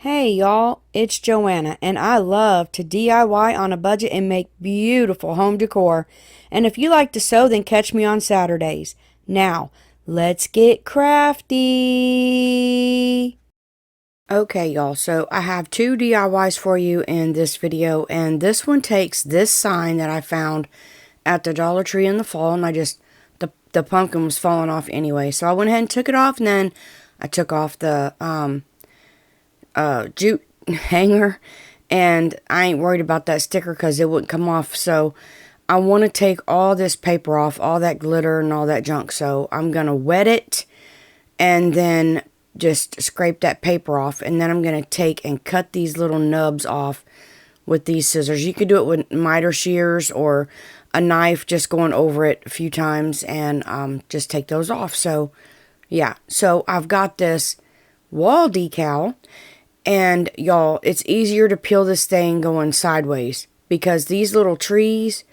Hey y'all, it's Joanna, and I love to DIY on a budget and make beautiful home decor. And if you like to sew, then catch me on Saturdays. Now, let's get crafty. Okay, y'all, so I have two DIYs for you in this video, and this one takes this sign that I found at the Dollar Tree in the fall, and the pumpkin was falling off anyway, so I went ahead and took it off, and then I took off the jute hanger, and I ain't worried about that sticker because it wouldn't come off. So I want to take all this paper off, all that glitter and all that junk. So I'm gonna wet it and then just scrape that paper off, and then I'm gonna take and cut these little nubs off with these scissors. You could do it with miter shears or a knife, just going over it a few times, and just take those off. So yeah, so I've got this wall decal. And y'all, it's easier to peel this thing going sideways because these little trees,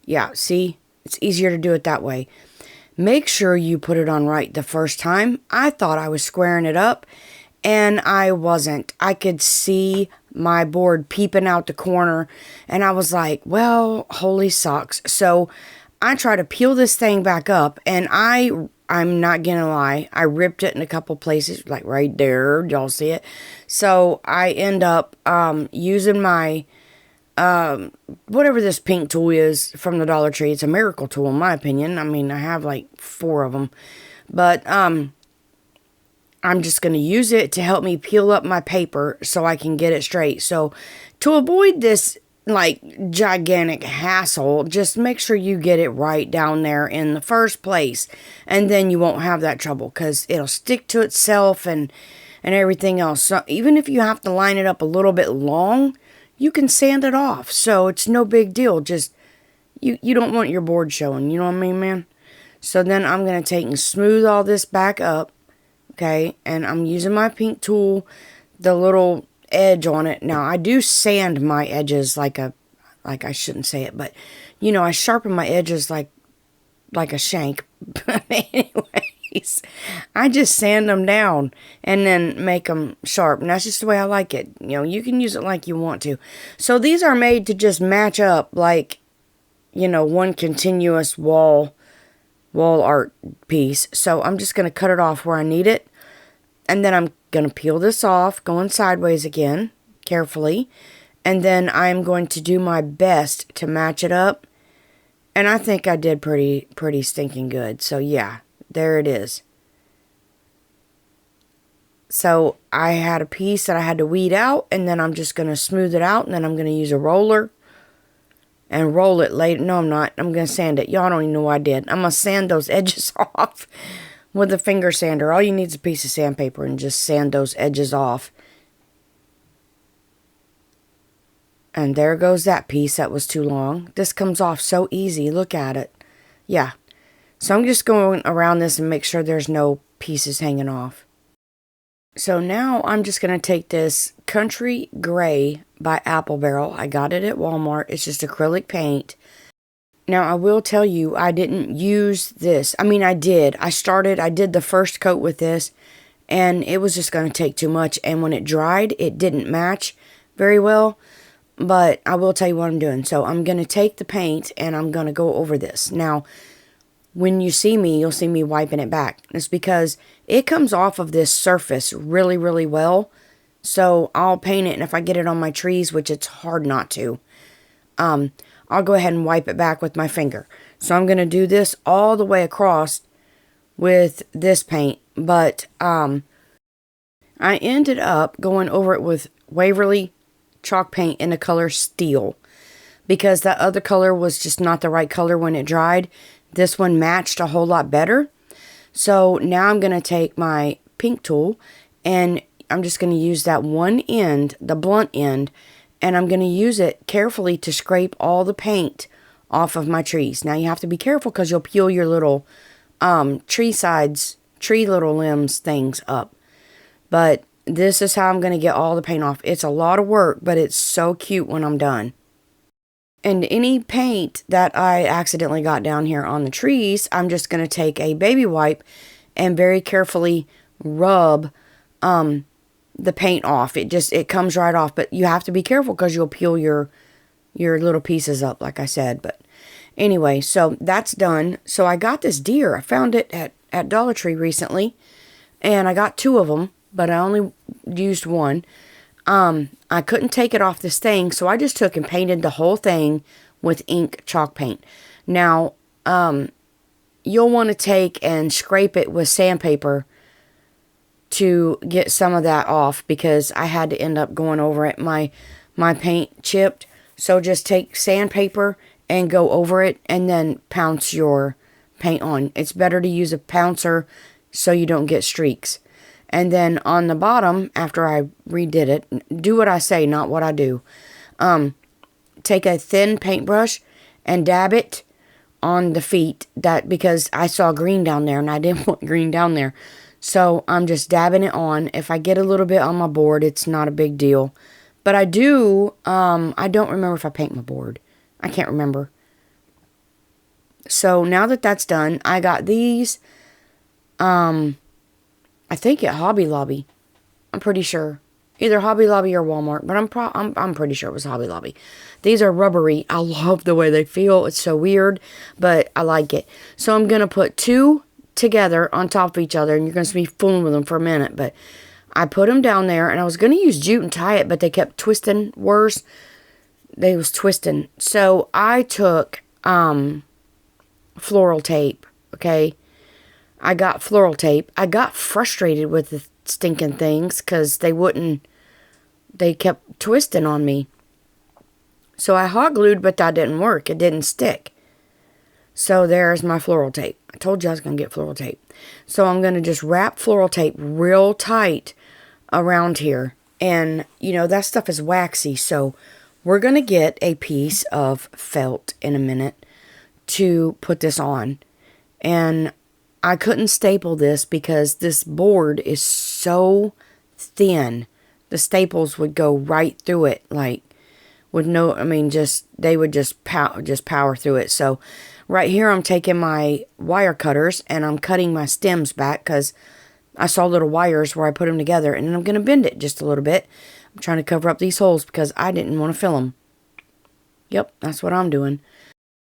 yeah, see, it's easier to do it that way. Make sure you put it on right the first time. I thought I was squaring it up, and I wasn't. I could see my board peeping out the corner, and I was like, well, holy socks. So I try to peel this thing back up, and I'm not gonna lie, I ripped it in a couple places, like right there, y'all see it? So I end up using my, whatever this pink tool is from the Dollar Tree. It's a miracle tool in my opinion. I mean, I have like 4 of them. But I'm just gonna use it to help me peel up my paper so I can get it straight. So to avoid this like gigantic hassle, just make sure you get it right down there in the first place, and then you won't have that trouble because it'll stick to itself and everything else. So even if you have to line it up a little bit long, you can sand it off, so it's no big deal. Just you don't want your board showing, you know what I mean, man? So then I'm gonna take and smooth all this back up, okay? And I'm using my pink tool, the little edge on it. Now I do sand my edges like I shouldn't say it, but you know, I sharpen my edges like a shank. But anyways, I just sand them down and then make them sharp, and that's just the way I like it. You know, you can use it like you want to. So these are made to just match up like, you know, one continuous wall art piece. So I'm just going to cut it off where I need it, and then I'm going to peel this off, going sideways again, carefully. And then I'm going to do my best to match it up. And I think I did pretty stinking good. So yeah, there it is. So I had a piece that I had to weed out, and then I'm just going to smooth it out, and then I'm going to use a roller and roll it later. No, I'm not. I'm going to sand it. Y'all don't even know what I did. I'm going to sand those edges off with a finger sander. All you need is a piece of sandpaper and just sand those edges off. And there goes that piece that was too long. This comes off so easy. Look at it. Yeah. So I'm just going around this and make sure there's no pieces hanging off. So now I'm just going to take this Country Gray by Apple Barrel. I got it at Walmart. It's just acrylic paint. Now, I will tell you, I didn't use this. I mean, I did. I did the first coat with this, and it was just going to take too much. And when it dried, it didn't match very well. But I will tell you what I'm doing. So I'm going to take the paint, and I'm going to go over this. Now, when you see me, you'll see me wiping it back. It's because it comes off of this surface really, really well. So I'll paint it, and if I get it on my trees, which it's hard not to, I'll go ahead and wipe it back with my finger. So I'm going to do this all the way across with this paint. But I ended up going over it with Waverly chalk paint in the color Steel, because that other color was just not the right color when it dried. This one matched a whole lot better. So now I'm going to take my pink tool, and I'm just going to use that one end, the blunt end, and I'm going to use it carefully to scrape all the paint off of my trees. Now you have to be careful because you'll peel your little tree little limbs things up. But this is how I'm going to get all the paint off. It's a lot of work, but it's so cute when I'm done. And any paint that I accidentally got down here on the trees, I'm just going to take a baby wipe and very carefully rub the paint off. It comes right off, but you have to be careful because you'll peel your little pieces up, like I said. But anyway, so that's done. So I got this deer. I found it at Dollar Tree recently, and I got 2 of them, but I only used 1. I couldn't take it off this thing, so I just took and painted the whole thing with ink chalk paint. Now, you'll want to take and scrape it with sandpaper to get some of that off, because I had to end up going over it. My paint chipped, so just take sandpaper and go over it and then pounce your paint on. It's better to use a pouncer so you don't get streaks. And then on the bottom, after I redid it, do what I say, not what I do. Take a thin paintbrush and dab it on the feet, because I saw green down there and I didn't want green down there. So I'm just dabbing it on. If I get a little bit on my board, it's not a big deal. But I don't remember if I paint my board. I can't remember. So now that that's done, I got these, I think at Hobby Lobby. I'm pretty sure. Either Hobby Lobby or Walmart, but I'm pretty sure it was Hobby Lobby. These are rubbery. I love the way they feel. It's so weird, but I like it. So I'm going to put 2 together on top of each other, and you're going to be fooling with them for a minute, but I put them down there, and I was going to use jute and tie it, but they kept twisting worse. They was twisting. So I took floral tape, okay? I got floral tape. I got frustrated with the stinking things because they kept twisting on me. So I hot glued, but that didn't work. It didn't stick. So there's my floral tape. I told you I was going to get floral tape. So I'm going to just wrap floral tape real tight around here. And, that stuff is waxy. So we're going to get a piece of felt in a minute to put this on. And I couldn't staple this because this board is so thin. The staples would go right through it, like with no, they would just power through it. So right here I'm taking my wire cutters and I'm cutting my stems back because I saw little wires where I put them together, and then I'm going to bend it just a little bit. I'm trying to cover up these holes because I didn't want to fill them. Yep, that's what I'm doing.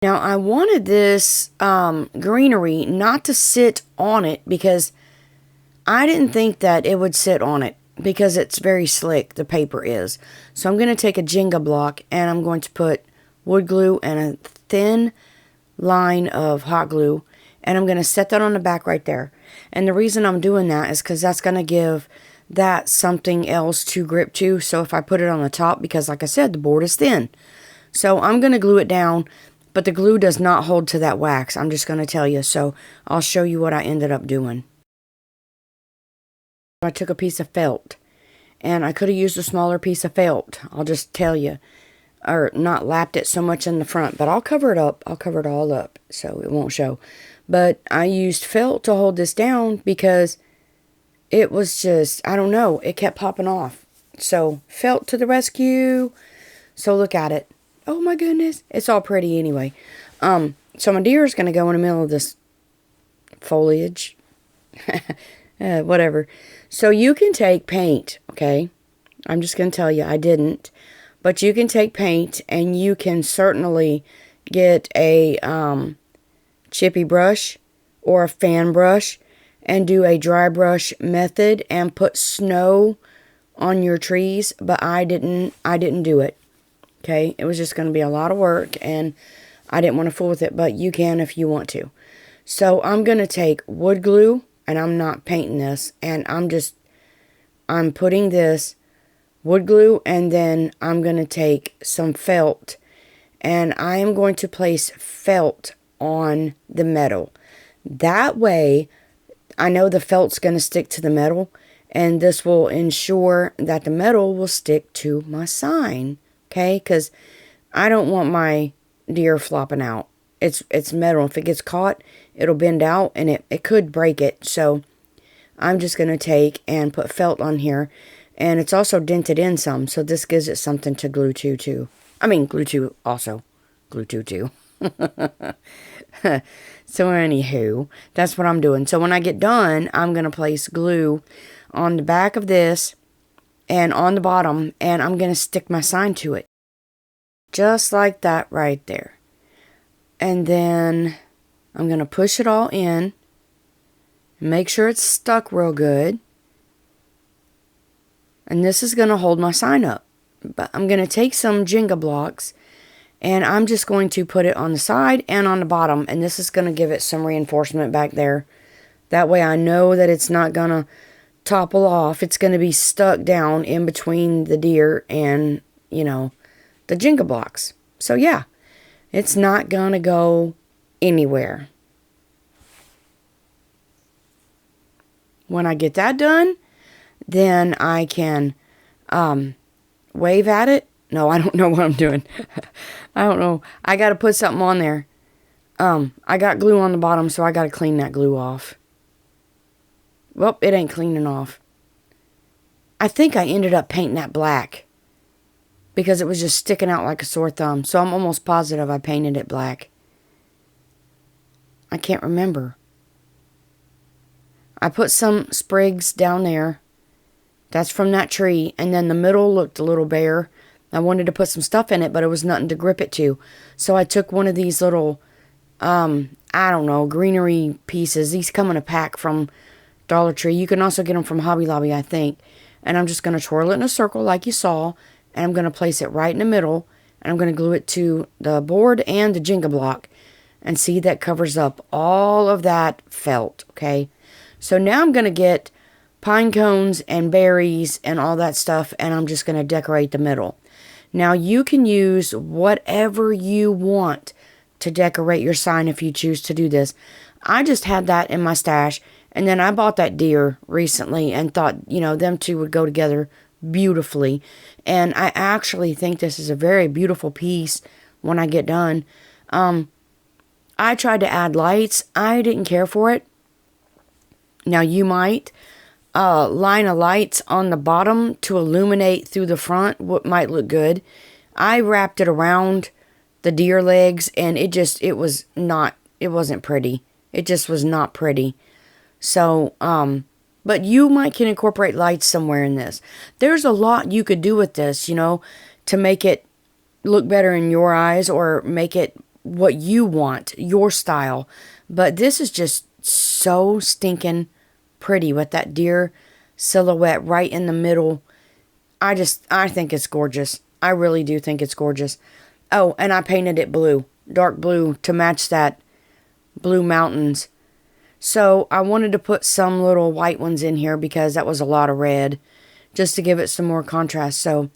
Now, I wanted this greenery not to sit on it because I didn't think that it would sit on it because it's very slick, the paper is. So I'm going to take a Jenga block and I'm going to put wood glue and a thin line of hot glue, and I'm going to set that on the back right there. And the reason I'm doing that is because that's going to give that something else to grip to. So if I put it on the top, because like I said, the board is thin. So I'm going to glue it down. But the glue does not hold to that wax. I'm just going to tell you. So I'll show you what I ended up doing. I took a piece of felt. And I could have used a smaller piece of felt. I'll just tell you. Or not lapped it so much in the front. But I'll cover it up. I'll cover it all up. So it won't show. But I used felt to hold this down because it was just, I don't know. It kept popping off. So felt to the rescue. So look at it. Oh my goodness. It's all pretty anyway. So my deer is going to go in the middle of this foliage. Whatever. So you can take paint, okay? I'm just going to tell you, I didn't. But you can take paint and you can certainly get a chippy brush or a fan brush and do a dry brush method and put snow on your trees. But I didn't do it. Okay, it was just going to be a lot of work, and I didn't want to fool with it, but you can if you want to. So I'm going to take wood glue, and I'm not painting this, and I'm putting this wood glue, and then I'm going to take some felt, and I am going to place felt on the metal. That way, I know the felt's going to stick to the metal, and this will ensure that the metal will stick to my sign. Okay, because I don't want my deer flopping out. It's metal. If it gets caught, it'll bend out and it could break it. So I'm just going to take and put felt on here. And it's also dented in some. So this gives it something to glue to too. Glue to also. Glue to too. So anywho, that's what I'm doing. So when I get done, I'm going to place glue on the back of this. and on the bottom, and I'm going to stick my sign to it. Just like that right there. And then I'm going to push it all in. Make sure it's stuck real good. And this is going to hold my sign up. But I'm going to take some Jenga blocks, and I'm just going to put it on the side and on the bottom. And this is going to give it some reinforcement back there. That way I know that it's not going to topple off. It's going to be stuck down in between the deer and, you know, the Jenga blocks. So yeah, it's not going to go anywhere. When I get that done, then I can wave at it. No, I don't know what I'm doing. I don't know. I got to put something on there. I got glue on the bottom, so I got to clean that glue off. Well, it ain't cleaning off. I think I ended up painting that black because it was just sticking out like a sore thumb. So I'm almost positive I painted it black. I can't remember. I put some sprigs down there. That's from that tree. And then the middle looked a little bare. I wanted to put some stuff in it, but it was nothing to grip it to. So I took one of these little, I don't know, greenery pieces. These come in a pack from Dollar Tree. You can also get them from Hobby Lobby, I think. And I'm just going to twirl it in a circle like you saw. And I'm going to place it right in the middle. And I'm going to glue it to the board and the Jenga block. And see, that covers up all of that felt, okay? So now I'm going to get pine cones and berries and all that stuff. And I'm just going to decorate the middle. Now you can use whatever you want to decorate your sign if you choose to do this. I just had that in my stash. And then I bought that deer recently and thought, you know, them two would go together beautifully. And I actually think this is a very beautiful piece when I get done. I tried to add lights. I didn't care for it. Now you might line of lights on the bottom to illuminate through the front what might look good. I wrapped it around the deer legs, and it wasn't pretty. It just was not pretty. So, but you can incorporate lights somewhere in this. There's a lot you could do with this, you know, to make it look better in your eyes or make it what you want, your style. But this is just so stinking pretty with that deer silhouette right in the middle. I think it's gorgeous. I really do think it's gorgeous. Oh, and I painted it blue, dark blue, to match that blue mountains. So I wanted to put some little white ones in here because that was a lot of red, just to give it some more contrast. So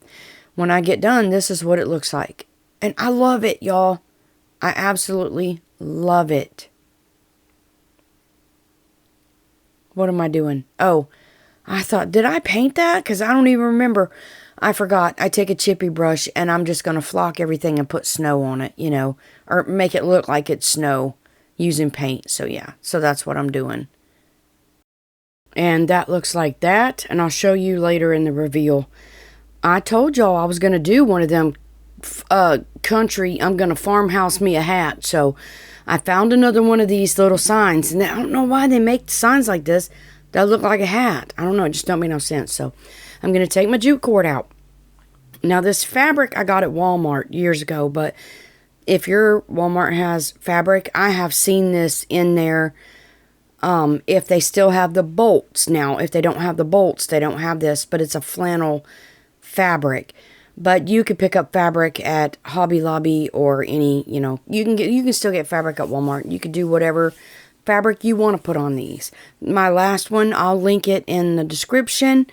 when I get done, this is what it looks like. And I love it, y'all. I absolutely love it. What am I doing? Oh, I thought, did I paint that? Because I don't even remember. I forgot. I take a chippy brush and I'm just going to flock everything and put snow on it, you know, or make it look like it's snow using paint. So yeah, so that's what I'm doing. And that looks like that. And I'll show you later in the reveal. I told y'all I was going to do one of them country, I'm going to farmhouse me a hat. So I found another one of these little signs. And I don't know why they make signs like this that look like a hat. I don't know. It just don't make no sense. So I'm going to take my jute cord out. Now this fabric I got at Walmart years ago. But if your Walmart has fabric, I have seen this in there. If they still have the bolts. Now, if they don't have the bolts, they don't have this. But it's a flannel fabric. But you could pick up fabric at Hobby Lobby or any, you know, you can still get fabric at Walmart. You could do whatever fabric you want to put on these. My last one, I'll link it in the description.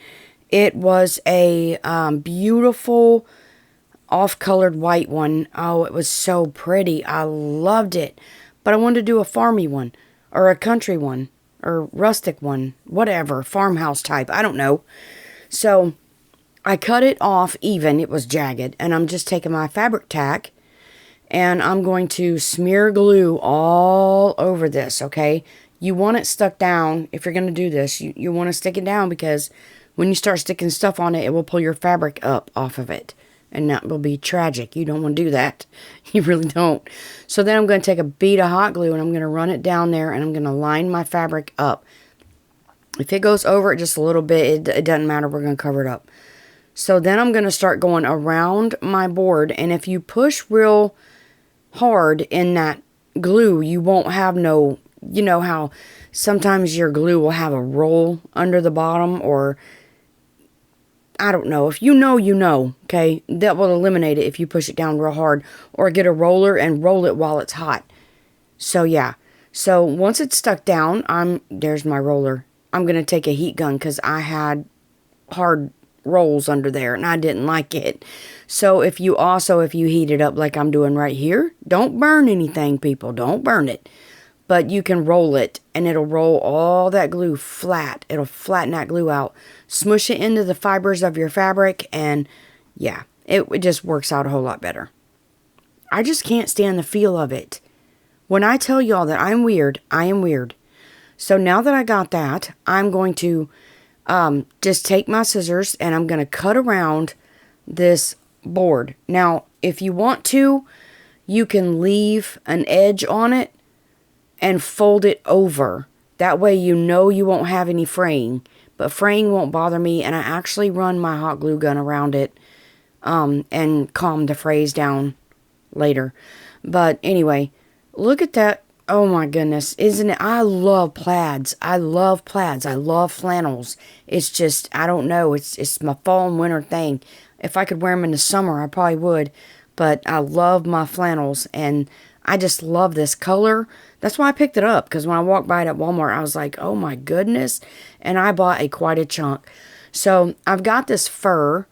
It was a beautiful off-colored white one. Oh, it was so pretty. I loved it. But I wanted to do a farmy one or a country one or rustic one, whatever, farmhouse type. I don't know. So I cut it off even. It was jagged. And I'm just taking my fabric tack and I'm going to smear glue all over this, okay? You want it stuck down. If you're going to do this, you want to stick it down because when you start sticking stuff on it, it will pull your fabric up off of it. And that will be tragic. You don't want to do that. You really don't. So then I'm going to take a bead of hot glue and I'm going to run it down there and I'm going to line my fabric up. If it goes over it just a little bit, it doesn't matter. We're going to cover it up. So then I'm going to start going around my board. And if you push real hard in that glue, you won't have no, you know how sometimes your glue will have a roll under the bottom, or I don't know. If you know, you know, okay? That will eliminate it if you push it down real hard, or get a roller and roll it while it's hot. So yeah. So once it's stuck down, there's my roller. I'm going to take a heat gun because I had hard rolls under there and I didn't like it. So if you heat it up like I'm doing right here, don't burn anything, people. Don't burn it. But you can roll it and it'll roll all that glue flat. It'll flatten that glue out. Smush it into the fibers of your fabric, and yeah, it just works out a whole lot better. I just can't stand the feel of it. When I tell y'all that I'm weird, I am weird. So now that I got that, I'm going to just take my scissors and I'm going to cut around this board. Now, if you want to, you can leave an edge on it and fold it over. That way you know you won't have any fraying. But fraying won't bother me, and I actually run my hot glue gun around it and calm the frays down later. But anyway, look at that. Oh my goodness. Isn't it? I love plaids. I love plaids. I love flannels. It's just, I don't know. It's my fall and winter thing. If I could wear them in the summer, I probably would. But I love my flannels, and I just love this color. That's why I picked it up, because when I walked by it at Walmart, I was like, oh my goodness. And I bought quite a chunk. So I've got this fur,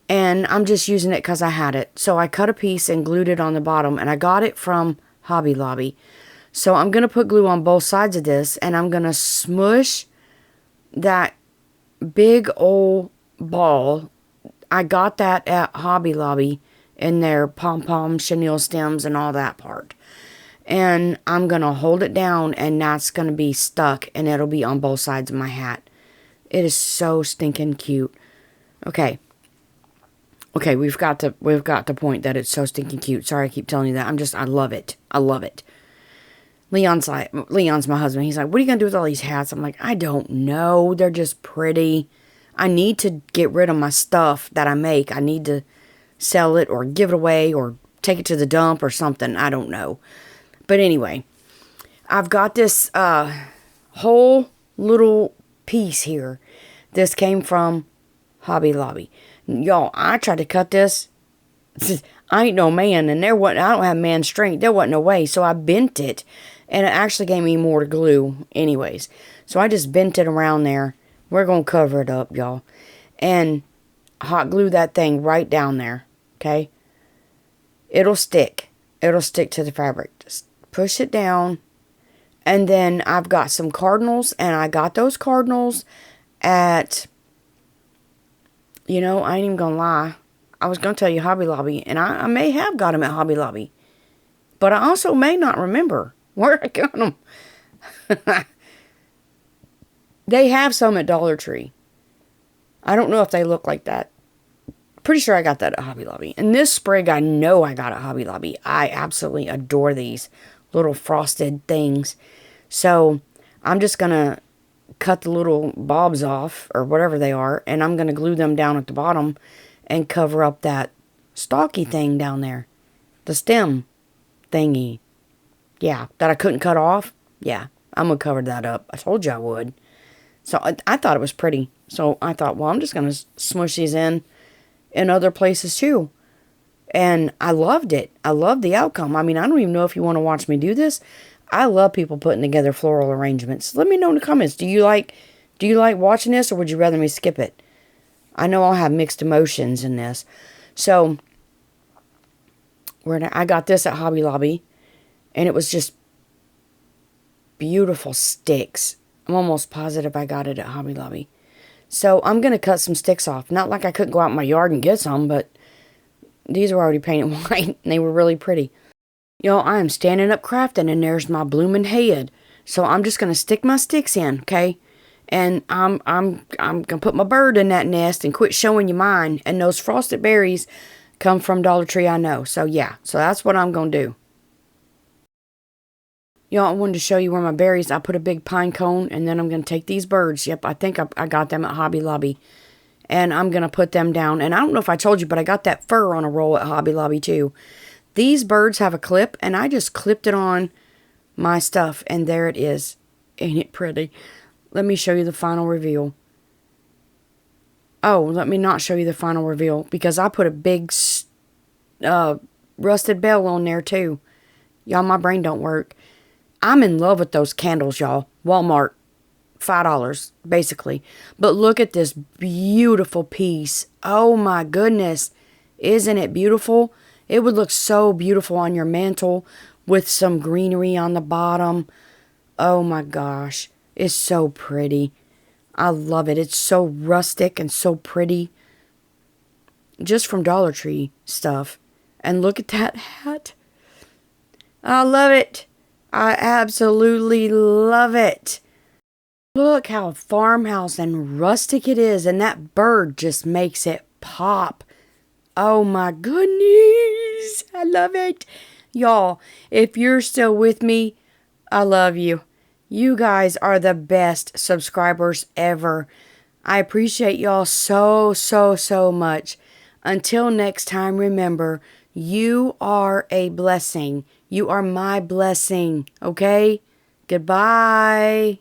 and I'm just using it because I had it. So I cut a piece and glued it on the bottom, and I got it from Hobby Lobby. So I'm going to put glue on both sides of this, and I'm going to smush that big old ball. I got that at Hobby Lobby in their pom-pom chenille stems and all that part. And I'm going to hold it down, and that's going to be stuck, and it'll be on both sides of my hat. It is so stinking cute. Okay. Okay, we've got the point that it's so stinking cute. Sorry I keep telling you that. I love it. I love it. Leon's my husband. He's like, what are you going to do with all these hats? I'm like, I don't know. They're just pretty. I need to get rid of my stuff that I make. I need to sell it or give it away or take it to the dump or something. I don't know. But anyway, I've got this whole little piece here. This came from Hobby Lobby. Y'all, I tried to cut this. I ain't no man, and I don't have man strength. There wasn't no way. So I bent it, and it actually gave me more glue anyways. So I just bent it around there. We're going to cover it up, y'all. And hot glue that thing right down there, okay? It'll stick. It'll stick to the fabric. Just push it down. And then I've got some cardinals, and I got those cardinals at, I ain't even going to lie. I was going to tell you Hobby Lobby, and I may have got them at Hobby Lobby. But I also may not remember where I got them. They have some at Dollar Tree. I don't know if they look like that. Pretty sure I got that at Hobby Lobby. And this sprig I know I got at Hobby Lobby. I absolutely adore these little frosted things. So I'm just going to cut the little bobs off, or whatever they are, and I'm going to glue them down at the bottom and cover up that stalky thing down there. The stem thingy. Yeah, that I couldn't cut off. Yeah, I'm going to cover that up. I told you I would. So I thought it was pretty. So I thought, well, I'm just going to smush these in other places too. And I loved it. I loved the outcome. I mean, I don't even know if you want to watch me do this. I love people putting together floral arrangements. Let me know in the comments. Do you like watching this, or would you rather me skip it? I know I'll have mixed emotions in this. So, I got this at Hobby Lobby, and it was just beautiful sticks. I'm almost positive I got it at Hobby Lobby. So, I'm going to cut some sticks off. Not like I couldn't go out in my yard and get some, but these were already painted white, and they were really pretty. Y'all, I am standing up crafting, and there's my blooming head. So, I'm just going to stick my sticks in, okay? And I'm going to put my bird in that nest and quit showing you mine. And those frosted berries come from Dollar Tree, I know. So, yeah. So, that's what I'm going to do. Y'all, I wanted to show you where my berries, I put a big pine cone, and then I'm going to take these birds. Yep, I think I got them at Hobby Lobby. And I'm going to put them down. And I don't know if I told you, but I got that fur on a roll at Hobby Lobby too. These birds have a clip, and I just clipped it on my stuff, and there it is. Ain't it pretty? Let me show you the final reveal. Oh, let me not show you the final reveal, because I put a big rusted bell on there too. Y'all, my brain don't work. I'm in love with those candles, y'all. Walmart, $5, basically. But look at this beautiful piece. Oh my goodness. Isn't it beautiful? It would look so beautiful on your mantle with some greenery on the bottom. Oh my gosh. It's so pretty. I love it. It's so rustic and so pretty. Just from Dollar Tree stuff. And look at that hat. I love it. I absolutely love it. Look how farmhouse and rustic it is. And that bird just makes it pop. Oh my goodness. I love it. Y'all, if you're still with me, I love you. You guys are the best subscribers ever. I appreciate y'all so, so, so much. Until next time, remember, you are a blessing. You are my blessing, okay? Goodbye.